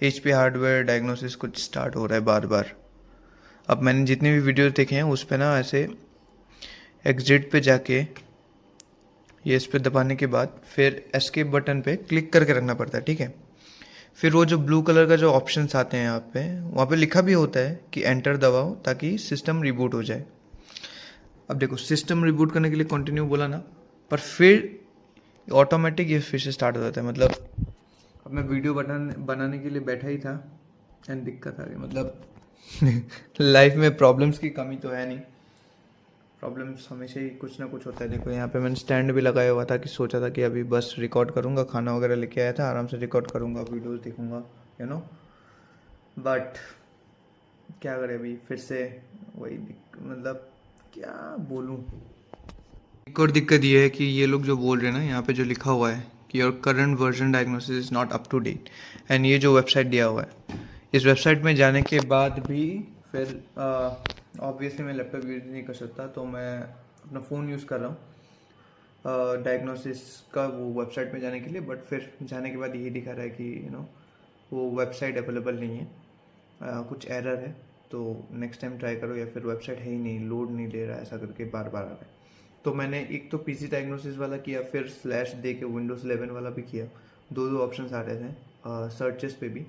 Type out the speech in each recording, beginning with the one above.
HP hardware diagnosis कुछ start हो रहा है बार बार। अब मैंने जितने भी वीडियोस देखे हैं उस पे ना ऐसे एग्जिट पे जाके ये इस पे दबाने के बाद फिर एस्केप बटन पे क्लिक करके रखना पड़ता है, ठीक है। फिर वो जो ब्लू कलर का जो ऑप्शंस आते हैं यहाँ पे, वहाँ पे लिखा भी होता है कि एंटर दबाओ ताकि सिस्टम रिबूट हो जाए। अब देखो सिस्टम रिबूट करने के लिए कंटिन्यू बोला ना, पर फिर ऑटोमेटिक ये फिर से स्टार्ट हो जाता है। मतलब अब मैं वीडियो बनाने के लिए बैठा ही था एंड दिक्कत आ गई। मतलब लाइफ में प्रॉब्लम्स की कमी तो है नहीं, प्रॉब्लम्स हमेशा ही कुछ ना कुछ होता है। देखो यहाँ पे मैंने स्टैंड भी लगाया हुआ था कि सोचा था कि अभी बस रिकॉर्ड करूँगा, खाना वगैरह लेके आया था, आराम से रिकॉर्ड करूँगा, वीडियोस देखूँगा, यू नो। बट क्या करें, अभी फिर से वही मतलब क्या बोलूँ। एक और दिक्कत ये है कि ये लोग जो बोल रहे हैं ना, यहाँ पे जो लिखा हुआ है कि your current version diagnosis is not up to date, and ये जो वेबसाइट दिया हुआ है, इस वेबसाइट में जाने के बाद भी फिर ऑब्वियसली मैं लैपटॉप यूज़ नहीं कर सकता, तो मैं अपना फ़ोन यूज़ कर रहा हूँ डायग्नोसिस का वो वेबसाइट में जाने के लिए। बट फिर जाने के बाद यही दिखा रहा है कि वो वेबसाइट अवेलेबल नहीं है, कुछ एरर है, तो नेक्स्ट टाइम ट्राई करो, या फिर वेबसाइट है ही नहीं, लोड नहीं दे रहा है, ऐसा करके बार बार आ रहा है। तो मैंने एक तो पीसी डायग्नोसिस वाला किया, फिर स्लैश दे के विंडोज़ 11 वाला भी किया। दो ऑप्शंस आ रहे थे सर्चेस पे भी,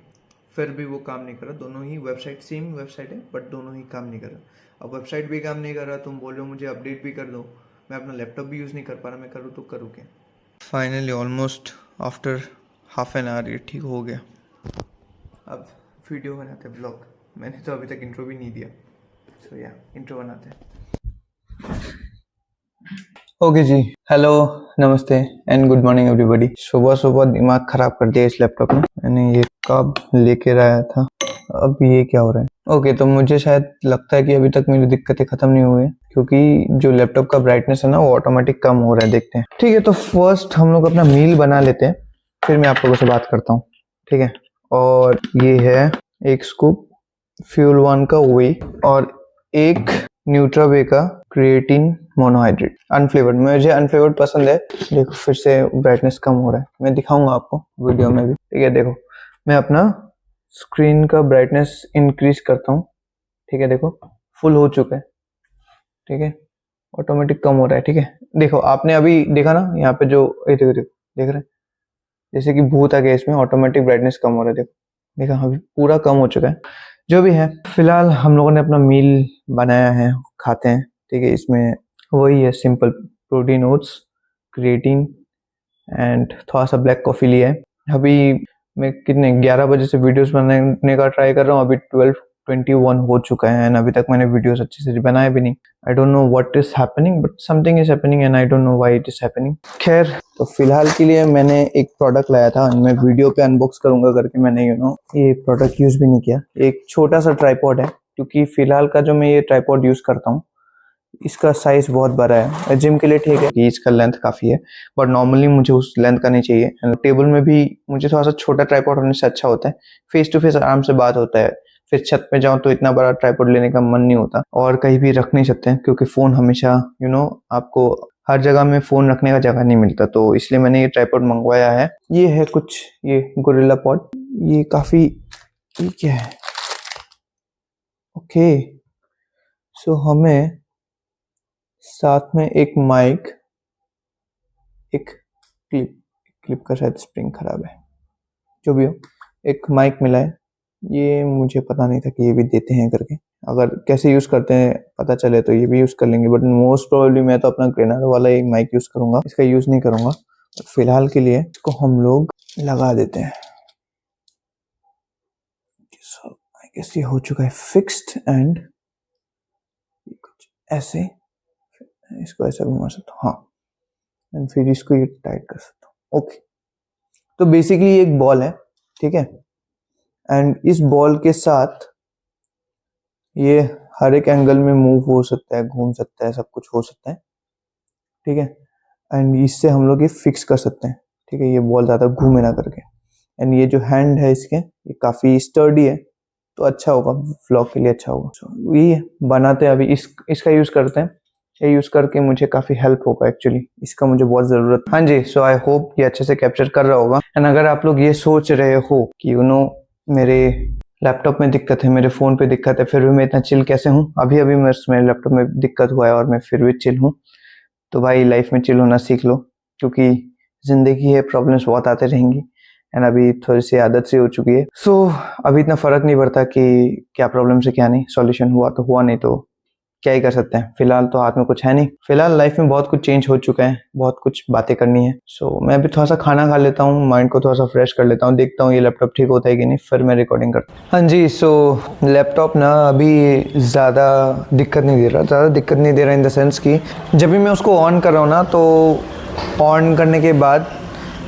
फिर भी वो काम नहीं कर रहा। दोनों ही वेबसाइट सेम वेबसाइट है, बट दोनों ही काम नहीं कर रहा। अब वेबसाइट भी काम नहीं कर रहा, तुम बोल रहे हो मुझे अपडेट भी कर दो, मैं अपना लैपटॉप भी यूज़ नहीं कर पा रहा, मैं करूँ तो करूँ क्या। Finally almost after half an hour ये ठीक हो गया। अब वीडियो बनाते हैं, ब्लॉग। मैंने तो अभी तक इंट्रो भी नहीं दिया, सो या इंट्रो बनाते हैं। ओके जी, हेलो, नमस्ते एंड गुड मॉर्निंग एवरीबॉडी। सुबह सुबह दिमाग खराब कर दिया इस लैपटॉप ने। मैंने ये कब लेकर आया था, अब ये क्या हो रहा है। ओके, तो मुझे शायद लगता है कि अभी तक मेरी दिक्कतें खत्म नहीं हुई है, क्योंकि जो लैपटॉप का ब्राइटनेस है ना वो ऑटोमेटिक कम हो रहा है। देखते हैं, ठीक है। तो फर्स्ट हम लोग अपना मील बना लेते हैं, फिर मैं आप लोगों से बात करता हूँ, ठीक है। और ये है एक स्कूप फ्यूल वन का वे, और एक न्यूट्रावे का क्रिएटिन मोनोहाइड्रेट अनफ्लेवर्ड। मुझे अनफ्लेवर्ड पसंद है। देखो फिर से ब्राइटनेस कम हो रहा है, मैं दिखाऊंगा आपको वीडियो में भी, ठीक है। देखो मैं अपना स्क्रीन का ब्राइटनेस इंक्रीज करता हूँ, ठीक है। देखो फुल हो चुका है, ठीक है, ऑटोमेटिक कम हो रहा है, ठीक है। देखो आपने अभी देखा ना, यहाँ पे जो देखो देखो देख रहे हैं, जैसे कि भूत आ गया इसमें, ऑटोमेटिक ब्राइटनेस कम हो रहा है। देखो देखा, अभी पूरा कम हो चुका है। जो भी है, फिलहाल हम लोगों ने अपना मील बनाया है, खाते हैं, ठीक है। इसमें वही है, simple protein oats, creatine and थोड़ा सा ब्लैक कॉफ़ी लिया है। अभी मैं कितने 11 बजे से वीडियोस बनाने का ट्राई कर रहा हूँ, अभी 12:21 हो चुका है एंड अभी तक मैंने वीडियोस अच्छे से बनाए भी नहीं। I don't know what is happening, but something is happening and I don't know why it is happening. खैर, तो फिलहाल के लिए मैंने एक प्रोडक्ट लाया था, मैं वीडियो पे अनबॉक्स करूंगा करके मैंने ये प्रोडक्ट यूज भी नहीं किया। एक छोटा सा ट्राइपॉड है, क्योंकि फिलहाल का जो मैं ये ट्राइपॉड यूज करता हूँ इसका साइज बहुत बड़ा है। जिम के लिए ठीक है कि इसका लेंथ काफी है, बट नॉर्मली मुझे उस लेंथ का नहीं चाहिए। टेबल में भी मुझे थोड़ा सा छोटा ट्राइपॉड होने से अच्छा होता है, फेस टू फेस आराम से बात होता है। फिर छत पे जाऊं तो इतना बड़ा ट्राइपॉड लेने का मन नहीं होता, और कहीं भी रख नहीं सकते हैं, क्योंकि फोन हमेशा आपको हर जगह में फोन रखने का जगह नहीं मिलता, तो इसलिए मैंने ये ट्राइपॉड मंगवाया है। ये है कुछ, ये गोरिल्ला पॉड, ये काफी, ये क्या है, ओके। सो हमें साथ में एक माइक, एक क्लिप का शायद स्प्रिंग खराब है, जो भी हो, एक माइक मिला है। ये मुझे पता नहीं था कि ये भी देते हैं करके, अगर कैसे यूज करते हैं पता चले तो ये भी यूज कर लेंगे, बट मोस्ट प्रोबेबली मैं तो अपना ग्रेनर वाला एक माइक यूज करूंगा, इसका यूज नहीं करूंगा। फिलहाल के लिए इसको हम लोग लगा देते हैं। आई गेस ये हो चुका है फिक्स्ड, एंड कुछ ऐसे, इसको ऐसा घुमा सकता हूँ, हाँ, एंड फिर इसको ये टाइट कर सकता हूँ, ओके। तो बेसिकली ये एक बॉल है, ठीक है, एंड इस बॉल के साथ ये हर एक एंगल में मूव हो सकता है, घूम सकता है, सब कुछ हो सकता है, ठीक है। एंड इससे हम लोग ये फिक्स कर सकते हैं, ठीक है, ये बॉल ज्यादा घूमे ना करके। एंड ये जो हैंड है इसके, ये काफी स्टर्डी है, तो अच्छा होगा, व्लॉग के लिए अच्छा होगा। so, ये बनाते हैं अभी, इसका यूज करते हैं। ये यूज करके मुझे काफी हेल्प होगा, एक्चुअली इसका मुझे बहुत जरूरत। हाँ जी, सो आई होप ये अच्छे से कैप्चर कर रहा होगा। एंड अगर आप लोग ये सोच रहे हो कि मेरे लैपटॉप में दिक्कत है, मेरे फ़ोन पे दिक्कत है, फिर भी मैं इतना चिल कैसे हूँ। अभी अभी मेरे लैपटॉप में दिक्कत हुआ है और मैं फिर भी चिल हूँ। तो भाई लाइफ में चिल होना सीख लो, क्योंकि ज़िंदगी है, प्रॉब्लम्स बहुत आते रहेंगी एंड अभी थोड़ी सी आदत सी हो चुकी है। सो अभी इतना फ़र्क नहीं पड़ता कि क्या प्रॉब्लम से क्या नहीं, सॉल्यूशन हुआ तो हुआ, नहीं तो क्या ही कर सकते हैं। फिलहाल तो हाथ में कुछ है नहीं। फिलहाल लाइफ में बहुत कुछ चेंज हो चुका है, बहुत कुछ बातें करनी है। सो मैं अभी थोड़ा सा खाना खा लेता हूँ, माइंड को थोड़ा सा फ्रेश कर लेता हूँ, देखता हूँ ये लैपटॉप ठीक होता है कि नहीं, फिर मैं रिकॉर्डिंग करता हूँ। हाँ जी, सो लैपटॉप ना अभी ज़्यादा दिक्कत नहीं दे रहा इन द सेंस कि जब भी मैं उसको ऑन कर रहा हूँ ना, तो ऑन करने के बाद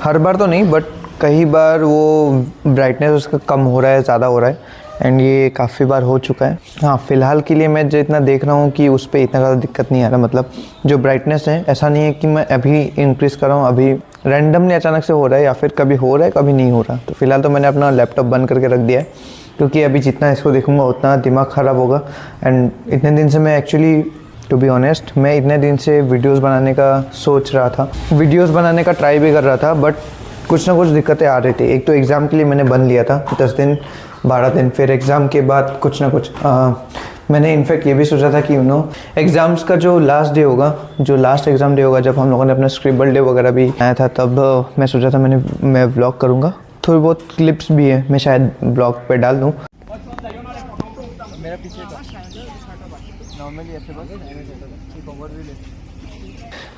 हर बार तो नहीं बट कई बार वो ब्राइटनेस उसका कम हो रहा है, ज़्यादा हो रहा है एंड ये काफ़ी बार हो चुका है। हाँ, फ़िलहाल के लिए मैं जितना देख रहा हूँ कि उस पर इतना ज़्यादा दिक्कत नहीं आ रहा। मतलब जो ब्राइटनेस है, ऐसा नहीं है कि मैं अभी इंक्रीज़ कर रहा हूँ, अभी रैंडमली अचानक से हो रहा है या फिर कभी हो रहा है कभी नहीं हो रहा। तो फ़िलहाल तो मैंने अपना लैपटॉप बंद करके रख दिया है, क्योंकि अभी जितना इसको देखूँगा उतना दिमाग ख़राब होगा। एंड इतने दिन से मैं एक्चुअली, टू बी ऑनेस्ट, मैं इतने दिन से वीडियोज़ बनाने का सोच रहा था, वीडियोज़ बनाने का ट्राई भी कर रहा था, बट कुछ ना कुछ दिक्कतें आ रही थी। एक तो एग्ज़ाम के लिए मैंने बन लिया था 10 दिन 12 दिन, फिर एग्ज़ाम के बाद कुछ ना कुछ मैंने इनफैक्ट ये भी सोचा था कि एग्ज़ाम्स का जो लास्ट डे होगा, जो लास्ट एग्ज़ाम डे होगा, जब हम लोगों ने अपना स्क्रिबल डे वगैरह भी आया था, तब मैं सोचा था मैं व्लॉग करूँगा। थोड़ी बहुत क्लिप्स भी है, मैं शायद ब्लॉग पे डाल दूँ।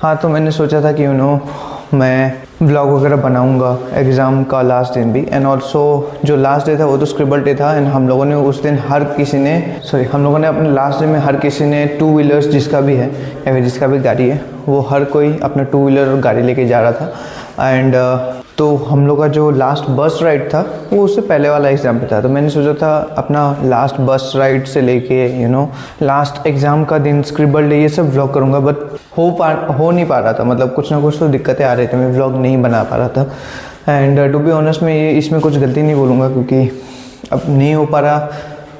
हाँ, तो मैंने सोचा था कि मैं व्लॉग वगैरह बनाऊंगा एग्ज़ाम का लास्ट दिन भी, एंड ऑल्सो जो लास्ट डे था वो तो स्क्रिबल डे था। एंड हम लोगों ने उस दिन हम लोगों ने अपने लास्ट डे में हर किसी ने 2 व्हीलर्स जिसका भी है या फिर जिसका भी गाड़ी है, वो हर कोई अपना 2 व्हीलर गाड़ी लेके जा रहा था। एंड तो हम लोग का जो लास्ट बस राइड था वो उससे पहले वाला एग्ज़ाम पे था। तो मैंने सोचा था अपना लास्ट बस राइड से लेके लास्ट एग्ज़ाम का दिन, स्क्रिबल डे, ये सब व्लॉग करूँगा, बट हो नहीं पा रहा था। मतलब कुछ ना कुछ तो दिक्कतें आ रही थी, मैं व्लॉग नहीं बना पा रहा था। एंड टू बी ऑनेस्ट, मैं इसमें कुछ गलती नहीं बोलूँगा, क्योंकि अब नहीं हो पा रहा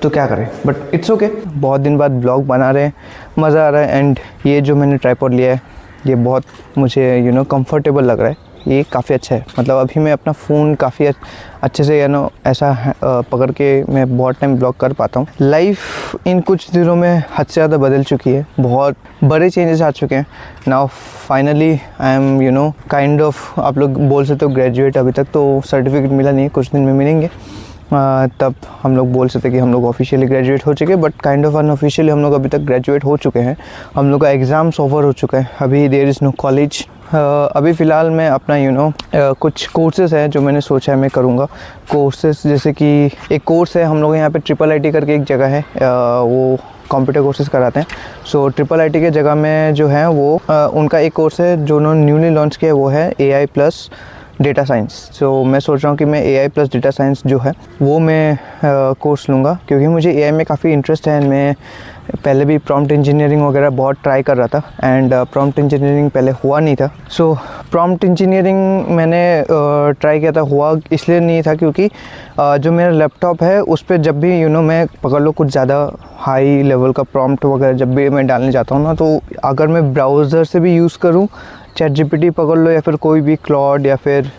तो क्या करें, बट इट्स ओके। बहुत दिन बाद व्लॉग बना रहे हैं, मज़ा आ रहा है। एंड ये जो मैंने ट्राइपॉड लिया है, ये बहुत मुझे कंफर्टेबल लग रहा है, ये काफ़ी अच्छा है। मतलब अभी मैं अपना फ़ोन काफ़ी अच्छे से ऐसा पकड़ के मैं बहुत टाइम ब्लॉग कर पाता हूँ। लाइफ इन कुछ दिनों में हद से ज़्यादा बदल चुकी है, बहुत बड़े चेंजेस आ चुके हैं। Now finally I am kind of, आप लोग बोल सकते हो ग्रेजुएट। अभी तक तो सर्टिफिकेट मिला नहीं है, कुछ दिन में मिलेंगे, तब हम लोग बोल सकते कि हम लोग ऑफिशियली ग्रेजुएट हो चुके, बट काइंड ऑफ अनऑफिशियली हम लोग अभी तक ग्रेजुएट हो चुके हैं। हम लोग का एग्ज़ाम्स ओवर हो चुका है, अभी देयर इज़ नो कॉलेज। अभी फ़िलहाल मैं अपना कुछ कोर्सेज़ है जो मैंने सोचा है मैं करूँगा। कोर्सेज़ जैसे कि एक कोर्स है हम लोग यहाँ पे IIIT करके एक जगह है, वो कंप्यूटर कोर्सेज़ कराते हैं। सो IIIT के जगह में जो है वो उनका एक कोर्स है जो उन्होंने न्यूली लॉन्च किया है, वो है AI प्लस डेटा साइंस। सो मैं सोच रहा हूँ कि मैं AI प्लस डेटा साइंस जो है वो मैं कोर्स लूँगा, क्योंकि मुझे AI में काफ़ी इंटरेस्ट है। मैं पहले भी प्रॉम्प्ट इंजीनियरिंग वगैरह बहुत ट्राई कर रहा था, एंड प्रॉम्प्ट इंजीनियरिंग पहले हुआ नहीं था। सो प्रॉम्प्ट इंजीनियरिंग मैंने ट्राई किया था, हुआ इसलिए नहीं था क्योंकि जो मेरा लैपटॉप है उस पर जब भी मैं पकड़ लो कुछ ज़्यादा हाई लेवल का प्रॉम्प्ट वगैरह जब भी मैं डालने जाता हूँ ना, तो अगर मैं ब्राउज़र से भी यूज़ करूँ, ChatGPT पकड़ लो या फिर कोई भी क्लॉड या फिर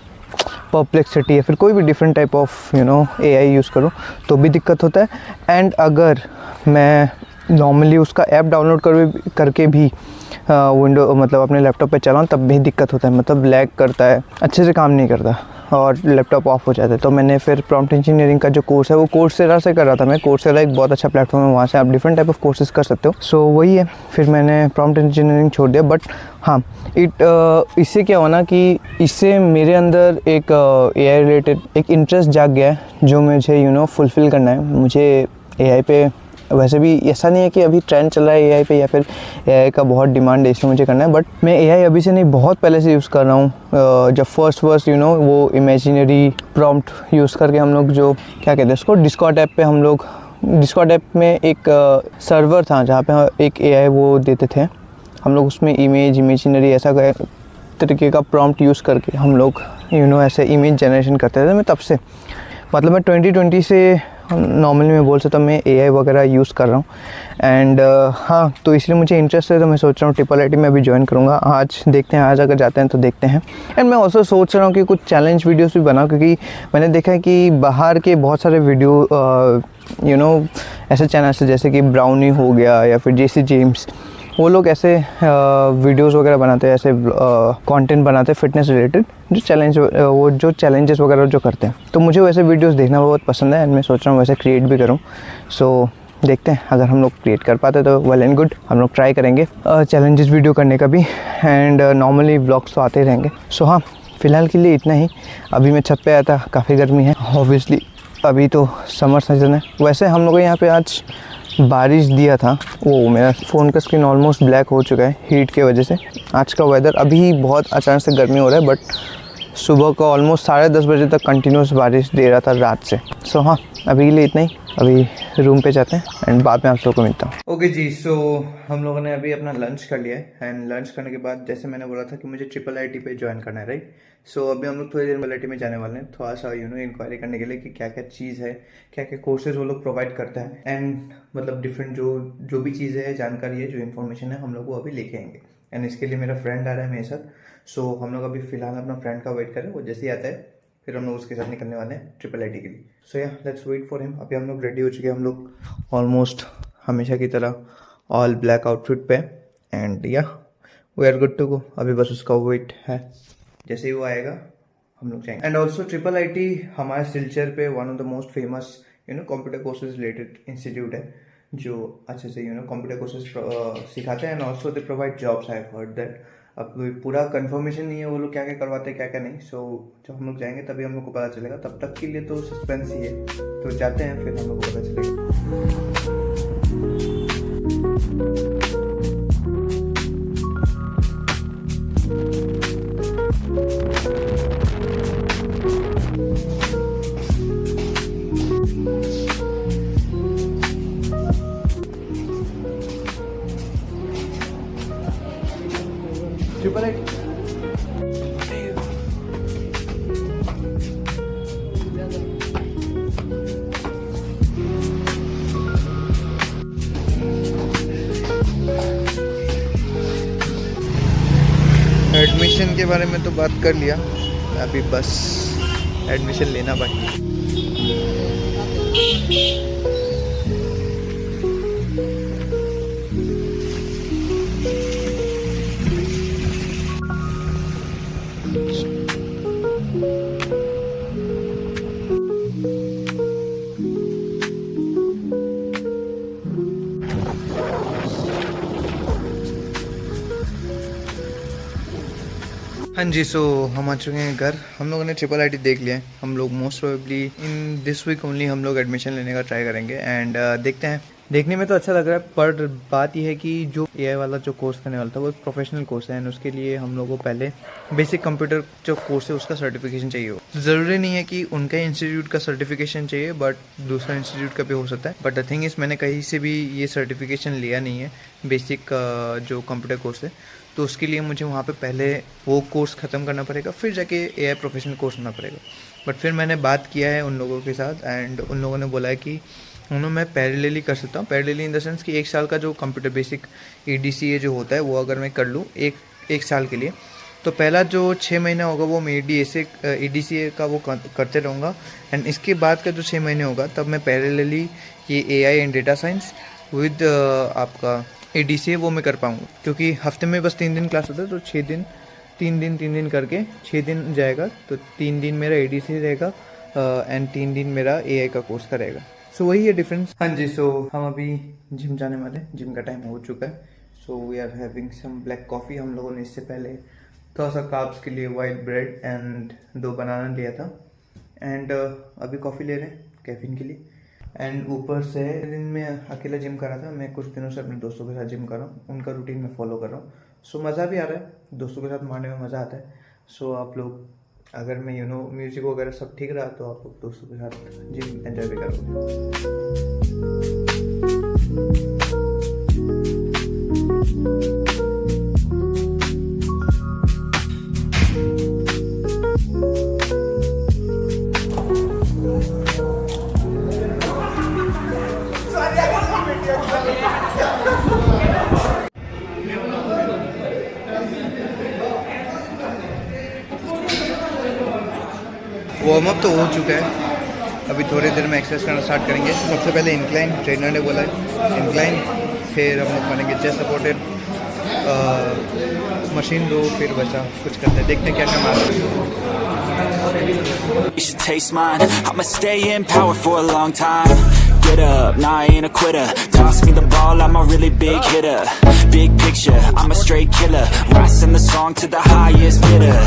परप्लेक्सिटी या फिर कोई भी different type of AI use करूँ, तो भी दिक्कत होता है। एंड अगर मैं नॉर्मली उसका ऐप डाउनलोड करके भी विंडो मतलब अपने लैपटॉप पे चलाऊँ, तब भी दिक्कत होता है। मतलब लैग करता है, अच्छे से काम नहीं करता और लैपटॉप ऑफ हो जाता है। तो मैंने फिर प्रॉम्प्ट इंजीनियरिंग का जो कोर्स है वो कोर्सेरा से कर रहा था मैं। कोर्सेरा एक बहुत अच्छा प्लेटफॉर्म है, वहाँ से आप डिफरेंट टाइप ऑफ कोर्सेज कर सकते हो। सो वही है, फिर मैंने प्रॉम्प्ट इंजीनियरिंग छोड़ दिया। बट हाँ, इससे क्या हुआ ना कि इससे मेरे अंदर एक AI रिलेटेड एक इंटरेस्ट जाग गया है, जो मुझे फुलफ़िल करना है। मुझे AI पे वैसे भी ऐसा नहीं है कि अभी ट्रेंड चल रहा है AI पे या फिर AI का बहुत डिमांड है इसलिए मुझे करना है, बट मैं AI अभी से नहीं, बहुत पहले से यूज़ कर रहा हूँ। जब फर्स्ट वो इमेजिनरी प्रॉम्प्ट यूज़ करके हम लोग जो क्या कहते हैं उसको, डिस्कॉर्ड ऐप में एक सर्वर था जहाँ पे एक AI वो देते थे हम लोग, उसमें इमेजिनरी ऐसा तरीके का प्रॉम्प्ट यूज़ करके हम लोग ऐसे इमेज जनरेशन करते थे। मैं तब से, मतलब मैं 2020 से नॉर्मली मैं बोल सकता हूँ मैं एआई वगैरह यूज़ कर रहा हूँ एंड हाँ, तो इसलिए मुझे इंटरेस्ट है, तो मैं सोच रहा हूँ ट्रिपल आईटी में अभी ज्वाइन करूँगा। आज देखते हैं, आज अगर जाते हैं तो देखते हैं। एंड मैं ऑल्सो सोच रहा हूँ कि कुछ चैलेंज वीडियोस भी बनाऊँ, क्योंकि मैंने देखा है कि बाहर के बहुत सारे वीडियो ऐसे चैनल्स जैसे कि ब्राउनी हो गया या फिर जेसी जेम्स, वो लोग ऐसे वीडियोस वगैरह बनाते हैं, ऐसे कंटेंट बनाते हैं फिटनेस रिलेटेड, जो चैलेंजेस वगैरह जो करते हैं। तो मुझे वैसे वीडियोस देखना बहुत पसंद है एंड मैं सोच रहा हूँ वैसे क्रिएट भी करूँ। सो देखते हैं, अगर हम लोग क्रिएट कर पाते तो वेल एंड गुड, हम लोग ट्राई करेंगे चैलेंजेस वीडियो करने का भी। एंड नॉर्मली ब्लॉग्स तो आते ही रहेंगे। सो हाँ, फ़िलहाल के लिए इतना ही। अभी मैं छत पे आया था, काफ़ी गर्मी है ऑब्वियसली, अभी तो समर सीजन है। वैसे हम लोग यहाँ पे आज बारिश दिया था। वो मेरा फ़ोन का स्क्रीन ऑलमोस्ट ब्लैक हो चुका है हीट के वजह से। आज का वेदर अभी बहुत अचानक से गर्मी हो रहा है, बट सुबह को ऑलमोस्ट 10:30 बजे तक कंटिन्यूस बारिश दे रहा था रात से। सो हाँ, अभी के लिए इतना ही। अभी रूम पे जाते हैं एंड बाद में आप लोगों को मिलता हूँ। ओके जी, सो हम लोगों ने अभी अपना लंच कर लिया है एंड लंच करने के बाद जैसे मैंने बोला था कि मुझे ट्रिपल आईटी पे ज्वाइन करना है, राइट। सो अभी हम लोग थोड़ी देर में आईटी में जाने वाले हैं, थोड़ा सा इंक्वायरी करने के लिए कि क्या क्या चीज़ है, क्या क्या कोर्सेज वो लोग प्रोवाइड करते हैं एंड मतलब डिफरेंट जो भी चीज़ें है, जानकारी है, जो इन्फॉर्मेशन है, हम लोग वो अभी लेके आएंगे। एंड इसके लिए मेरा फ्रेंड आ रहा है मेरे साथ। सो हम लोग अभी फिलहाल अपना फ्रेंड का वेट करें, वो जैसे ही आता है फिर हम लोग उसके साथ निकलने वाले हैं ट्रिपल आईटी के लिए। सो या लेट्स वेट फॉर हिम। अभी हम लोग रेडी हो चुके हैं, हम लोग ऑलमोस्ट हमेशा की तरह ऑल ब्लैक आउटफिट पे एंड या we are good to go. अभी बस उसका वेट है, जैसे ही वो आएगा हम लोग जाएंगे। एंड ऑल्सो ट्रिपल आईटी हमारे सिलचर पे one of the most famous computer courses related institute है, जो अच्छे से कंप्यूटर कोर्सेज सिखाते हैं and also they provide jobs. I have heard that. अब पूरा कंफर्मेशन नहीं है वो लोग क्या क्या करवाते हैं, क्या क्या नहीं। सो जब हम लोग जाएंगे तभी हम लोग को पता चलेगा, तब तक के लिए तो सस्पेंस ही है। तो जाते हैं, फिर हम लोग को पता चलेगा। ट्रिपल आईटी एडमिशन के बारे में तो बात कर लिया, अभी बस एडमिशन लेना बाकी है। हाँ जी, सो हम आ चुके हैं घर। हम लोगों ने ट्रिपल आईटी देख लिया है। हम लोग most probably in this week only हम लोग एडमिशन लेने का ट्राई करेंगे एंड देखते हैं। देखने में तो अच्छा लग रहा है, पर बात यह है कि जो एआई वाला जो कोर्स करने वाला था वो एक प्रोफेशनल कोर्स है एंड उसके लिए हम लोगों को पहले बेसिक कंप्यूटर जो कोर्स है उसका सर्टिफिकेशन चाहिए हो। ज़रूरी नहीं है कि उनका इंस्टीट्यूट का सर्टिफिकेशन चाहिए, बट दूसरा इंस्टीट्यूट का भी हो सकता है। बट द थिंग इज़ मैंने कहीं से भी ये सर्टिफिकेशन लिया नहीं है बेसिक जो कंप्यूटर कोर्स है, तो उसके लिए मुझे वहाँ पे पहले वो कोर्स ख़त्म करना पड़ेगा, फिर जाके एआई प्रोफेशनल कोर्स होना पड़ेगा। बट फिर मैंने बात किया है उन लोगों के साथ एंड उन लोगों ने बोला है कि मैं पैरेलली कर सकता हूँ। पैरेलली इन द सेंस कि 1 साल का जो कंप्यूटर बेसिक EDCA जो होता है वो अगर मैं कर लूँ एक साल के लिए, तो पहला जो 6 महीना होगा वो मैं EDCA का वो करते रहूँगा एंड इसके बाद का जो 6 महीने होगा तब मैं पैरेलली ये AI and data science with आपका EDCA वो मैं कर पाऊँगा। क्योंकि हफ्ते में बस 3 दिन क्लास होता है, तो 6 दिन 3 दिन करके 6 दिन जाएगा, तो 3 दिन मेरा EDCA रहेगा एंड 3 दिन मेरा AI का कोर्स का रहेगा। सो वही है डिफरेंस। हाँ जी, सो हम अभी जिम जाने वाले हैं, जिम का टाइम हो चुका है। So we are having some black coffee. हम लोगों ने इससे पहले थोड़ा सा कार्ब्स के लिए वाइट ब्रेड एंड 2 बनाना लिया था एंड अभी कॉफ़ी ले रहे हैं कैफीन के लिए। एंड ऊपर से दिन में अकेला जिम कर रहा था, मैं कुछ दिनों से अपने दोस्तों के साथ जिम कर रहा हूँ, उनका रूटीन मैं फॉलो कर रहा हूँ। सो मज़ा भी आ रहा है, दोस्तों के साथ मारने में मज़ा आता है। सो आप लोग अगर मैं म्यूज़िक वगैरह सब ठीक रहा तो आप लोग दोस्तों के साथ जिम एंजॉय भी करोगे। वार्म अप तो हो चुका है, अभी थोड़ी देर में एक्सरसाइज करना स्टार्ट करेंगे। सबसे पहले इंक्लाइन, ट्रेनर ने बोला है इंक्लाइन, फिर हम लोग करेंगे चेस्ट सपोर्टेड मशीन रो, फिर वैसा कुछ करते हैं, देखते हैं क्या क्या मार रहे हैं। You should taste mine. I'ma stay in power for a long time. Get up, nah, I ain't a quitter. Toss me the ball, I'm a really big hitter. Big picture, I'm a straight killer. Rising the song to the highest bidder.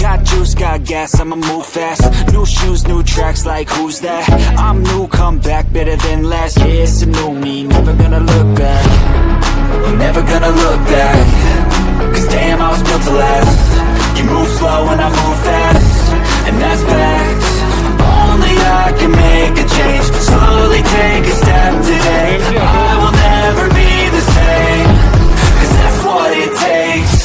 Got juice, got gas, I'ma move fast. New shoes, new tracks, like who's that? I'm new, come back, better than last. Yeah, it's a new me, never gonna look back. Never gonna look back. Cause damn, I was built to last. You move slow and I move fast. And that's facts. Only I can make a change. Slowly take a step today. I will never be the same. Cause that's what it takes.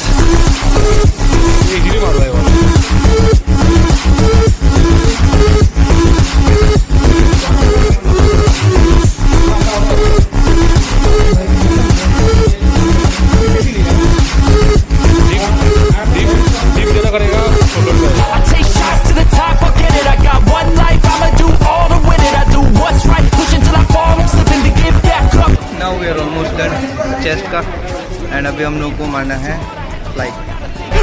Chest का, and अभी हम लोग को मारना है fly.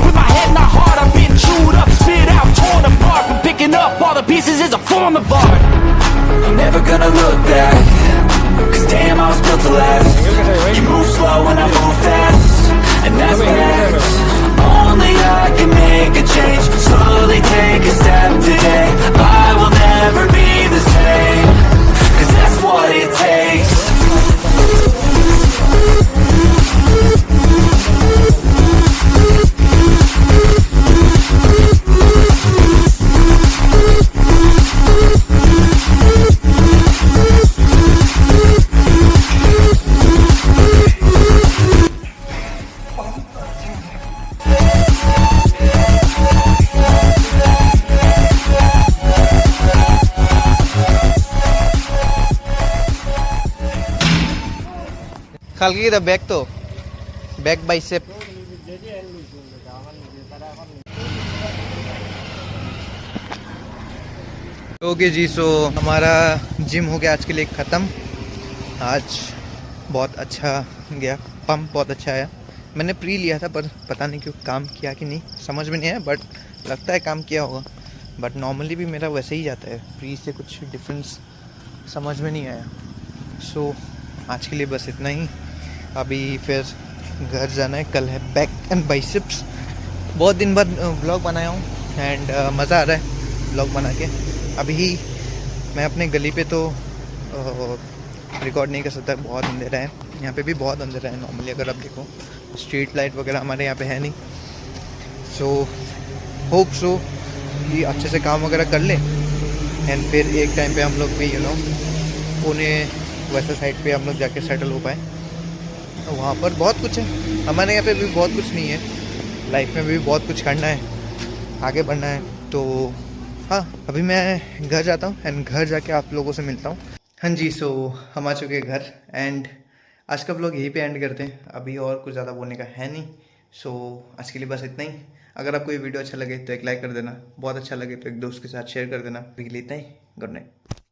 With my head and my heart, I've been chewed up, spit out, torn apart. But picking up all the pieces is a form of art. I'm never gonna look back. Cause damn, I was built to last. You move slow and I move fast. And that's facts. Only I can make a change. Slowly take a step today. I will never be the same. Cause that's what it takes. खाली the back तो back bicep. Okay जी, सो हमारा gym हो गया आज के लिए ख़त्म। आज बहुत अच्छा गया, पंप बहुत अच्छा आया। मैंने प्री लिया था पर पता नहीं क्यों काम किया कि नहीं समझ में नहीं आया, बट लगता है काम किया होगा। बट नॉर्मली भी मेरा वैसे ही जाता है, प्री से कुछ डिफरेंस समझ में नहीं आया। सो आज के लिए बस इतना ही। अभी फिर घर जाना है, कल है बैक एंड बाइसेप्स। बहुत दिन बाद व्लॉग बनाया हूँ एंड मज़ा आ रहा है व्लॉग बना के। अभी मैं अपने गली पे तो रिकॉर्ड नहीं कर सकता, बहुत अंधेरा है यहाँ पे भी, बहुत अंधेरा है नॉर्मली। अगर आप देखो स्ट्रीट लाइट वगैरह हमारे यहाँ पे है नहीं। सो होप सो कि अच्छे से काम वगैरह कर लें एंड फिर एक टाइम पे हम लोग भी पुणे वैसे साइड पे हम लोग जाके सेटल हो पाए। वहाँ पर बहुत कुछ है, हमारे यहाँ पे भी बहुत कुछ नहीं है, लाइफ में भी बहुत कुछ करना है, आगे बढ़ना है। तो हाँ, अभी मैं घर जाता हूँ एंड घर जाके आप लोगों से मिलता हूँ। हाँ जी, सो हम आ चुके हैं घर एंड आज का व्लॉग यहीं पे एंड करते हैं। अभी और कुछ ज़्यादा बोलने का है नहीं। सो आज के लिए बस इतना ही। अगर आपको ये वीडियो अच्छा लगे तो एक लाइक कर देना, बहुत अच्छा लगे तो एक दोस्त के साथ शेयर कर देना। अभी के लिए इतना ही, गुड नाइट।